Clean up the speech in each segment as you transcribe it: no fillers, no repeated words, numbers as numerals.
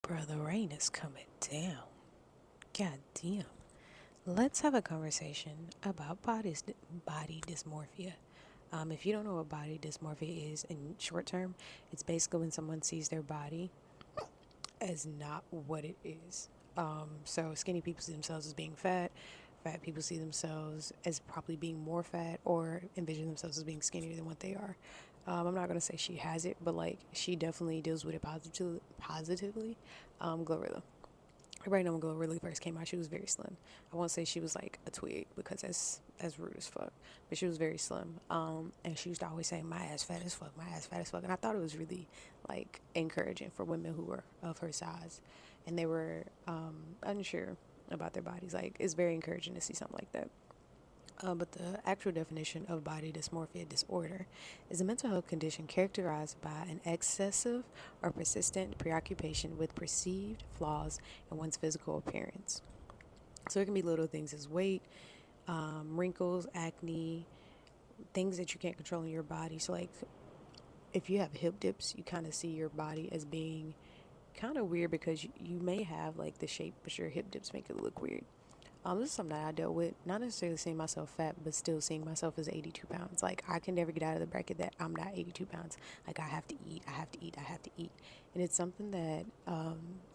Bro, the rain is coming down. God damn. Let's have a conversation about body dysmorphia. If you don't know what body dysmorphia is in short term, it's basically when someone sees their body as not what it is. So skinny people see themselves as being fat. Fat people see themselves as probably being more fat or envision themselves as being skinnier than what they are. I'm not gonna say she has it, but like she definitely deals with it positively. Glorilla. Right now when Glorilla first came out, she was very slim. I won't say she was like a twig because that's rude as fuck, but she was very slim. And she used to always say, "My ass fat as fuck, my ass fat as fuck," and I thought it was really like encouraging for women who were of her size, and they were unsure about their bodies. Like it's very encouraging to see something like that. But the actual definition of body dysmorphia disorder is a mental health condition characterized by an excessive or persistent preoccupation with perceived flaws in one's physical appearance. So it can be little things as weight, wrinkles, acne, things that you can't control in your body. So, like, if you have hip dips, you kind of see your body as being kind of weird because you may have like the shape, but your hip dips make it look weird. This is something that I dealt with, not necessarily seeing myself fat, but still seeing myself as 82 pounds. Like, I can never get out of the bracket that I'm not 82 pounds. Like, I have to eat, I have to eat, I have to eat. And it's something that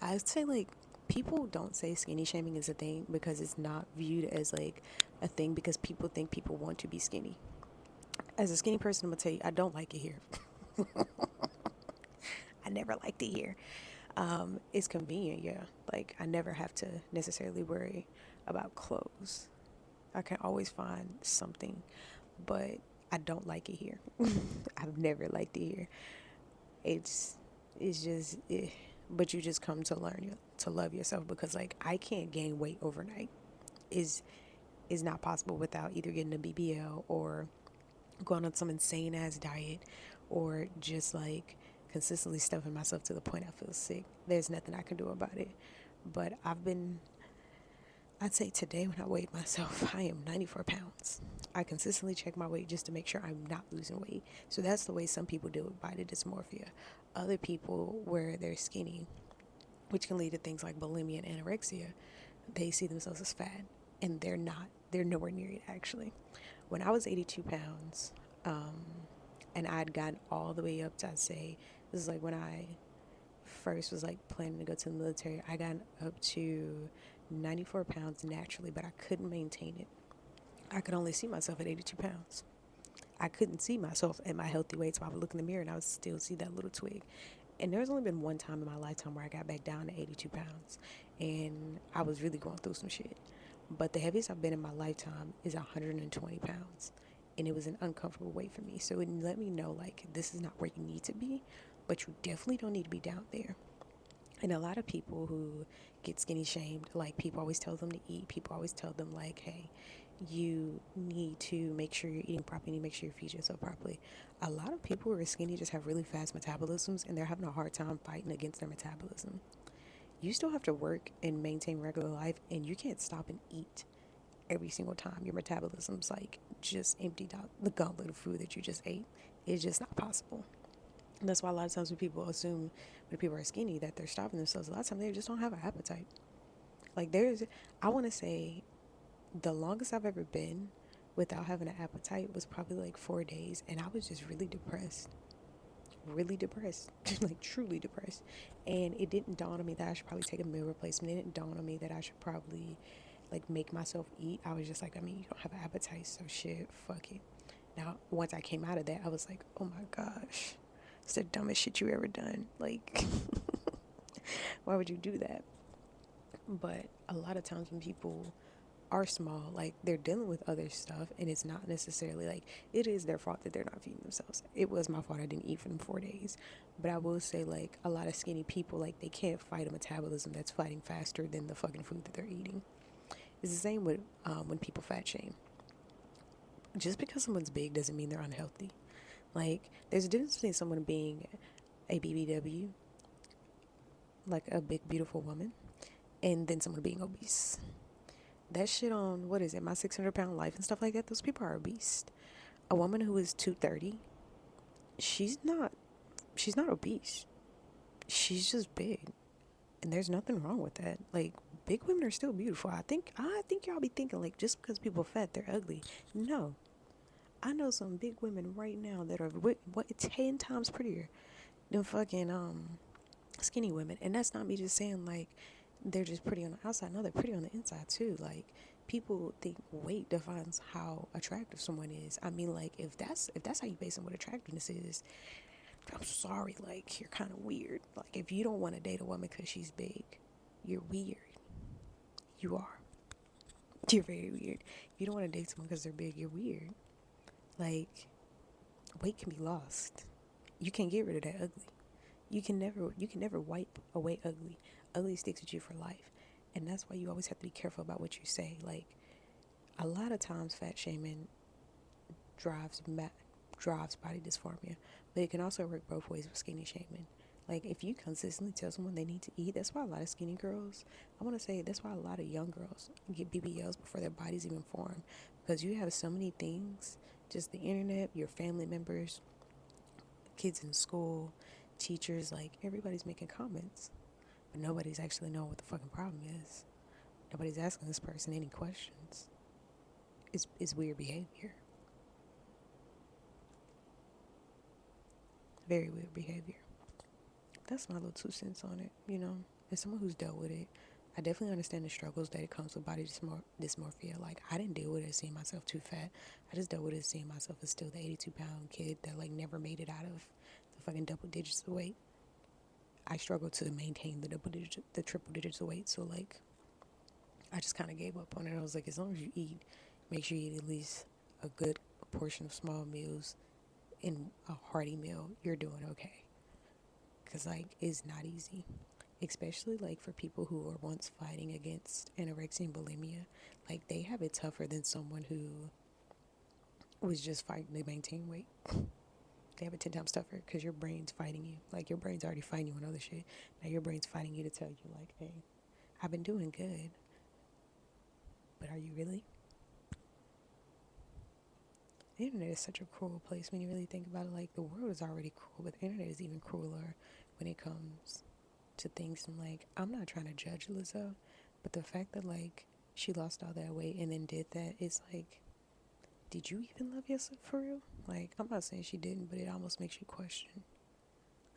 I'd say, like, people don't say skinny shaming is a thing because it's not viewed as, like, a thing because people think people want to be skinny. As a skinny person, I'm going to tell you, I don't like it here. I never liked it here. It's convenient, yeah. Like, I never have to necessarily worry about clothes. I can always find something, but I don't like it here. I've never liked it here. It's it's just but you just come to to love yourself because like I can't gain weight overnight. Is is not possible without either getting a BBL or going on some insane ass diet or just like consistently stuffing myself to the point I feel sick. There's nothing I can do about it. But I'd say today when I weighed myself, I am 94 pounds. I consistently check my weight just to make sure I'm not losing weight. So that's the way some people deal with body dysmorphia. Other people, where they're skinny, which can lead to things like bulimia and anorexia, they see themselves as fat, and they're not. They're nowhere near it, actually. When I was 82 pounds, and I'd gotten all the way up to, I'd say, this is like when I first was like planning to go to the military, I got up to 94 pounds naturally, but I couldn't maintain it. I could only see myself at 82 pounds. I couldn't see myself at my healthy weight, so I would look in the mirror and I would still see that little twig. And there's only been one time in my lifetime where I got back down to 82 pounds, and I was really going through some shit. But the heaviest I've been in my lifetime is 120 pounds, and it was an uncomfortable weight for me. So it let me know, like, this is not where you need to be, but you definitely don't need to be down there. And a lot of people who get skinny shamed, like people always tell them to eat. People always tell them like, hey, you need to make sure you're eating properly. You need to make sure you feed yourself properly. A lot of people who are skinny just have really fast metabolisms and they're having a hard time fighting against their metabolism. You still have to work and maintain regular life and you can't stop and eat every single time. Your metabolism's like just emptied out the gauntlet of food that you just ate. It's just not possible. And that's why a lot of times when people assume when people are skinny that they're starving themselves, a lot of times they just don't have an appetite. Like I want to say the longest I've ever been without having an appetite was probably like 4 days. And I was just really depressed, like truly depressed. And it didn't dawn on me that I should probably take a meal replacement. It didn't dawn on me that I should probably like make myself eat. I was just like, I mean, you don't have an appetite, so shit, fuck it. Now, once I came out of that, I was like, oh my gosh, it's the dumbest shit you ever done. Like, why would you do that? But a lot of times when people are small, like they're dealing with other stuff, and it's not necessarily like it is their fault that they're not feeding themselves. It was my fault I didn't eat for them 4 days. But I will say, like, a lot of skinny people, like, they can't fight a metabolism that's fighting faster than the fucking food that they're eating. It's the same with when people fat shame. Just because someone's big doesn't mean they're unhealthy. Like, there's a difference between someone being a BBW, like a big, beautiful woman, and then someone being obese. That shit on, what is it, my 600 pound life and stuff like that, those people are obese. A woman who is 230, she's not, she's not obese. She's just big. And there's nothing wrong with that. Like, big women are still beautiful. I think y'all be thinking like just because people fat they're ugly. No. I know some big women right now that are what 10 times prettier than fucking skinny women. And that's not me just saying like they're just pretty on the outside. No, they're pretty on the inside too. Like, people think weight defines how attractive someone is. I mean, like, if that's how you base on what attractiveness is, I'm sorry, like, you're kind of weird. Like, if you don't want to date a woman because she's big, you're weird. You are. You're very weird. If you don't want to date someone because they're big, you're weird. Like, weight can be lost. You can't get rid of that ugly. You can never wipe away ugly. Ugly sticks with you for life. And that's why you always have to be careful about what you say. Like, a lot of times fat shaming drives drives body dysmorphia, but it can also work both ways with skinny shaming. Like, if you consistently tell someone they need to eat, that's why a lot of skinny girls, I want to say that's why a lot of young girls get BBLs before their bodies even form, because you have so many things, just the internet, your family members, kids in school, teachers, like, everybody's making comments, but nobody's actually knowing what the fucking problem is. Nobody's asking this person any questions. It's weird behavior. Very weird behavior. That's my little 2 cents on it, you know. As someone who's dealt with it, I definitely understand the struggles that it comes with body dysmorphia. Like, I didn't deal with it seeing myself too fat. I just dealt with it seeing myself as still the 82-pound kid that, like, never made it out of the fucking double digits of weight. I struggled to maintain the triple digits of weight. So, like, I just kind of gave up on it. I was like, as long as you eat, make sure you eat at least a good portion of small meals and a hearty meal, you're doing okay. Because, like, it's not easy, especially like for people who were once fighting against anorexia and bulimia. Like, they have it tougher than someone who was just fighting to maintain weight. They have it 10 times tougher because your brain's fighting you. Like, your brain's already fighting you on other shit. Now your brain's fighting you to tell you, like, hey, I've been doing good, but are you really? The internet is such a cruel place when you really think about it. Like, the world is already cruel, but the internet is even crueler when it comes to things. And, like, I'm not trying to judge Lizzo, but the fact that, like, she lost all that weight and then did that, it's like, did you even love yourself for real? Like, I'm not saying she didn't, but it almost makes you question,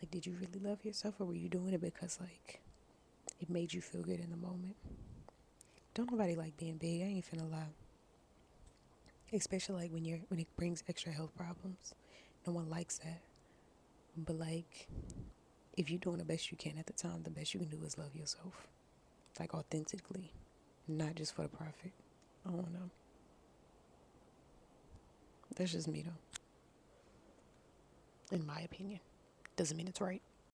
like, did you really love yourself, or were you doing it because, like, it made you feel good in the moment? Don't nobody like being big. I ain't finna lie. Especially, like, when it brings extra health problems. No one likes that. But, like, if you're doing the best you can at the time, the best you can do is love yourself. Like, authentically. Not just for the profit. I don't know. That's just me, though. In my opinion. Doesn't mean it's right.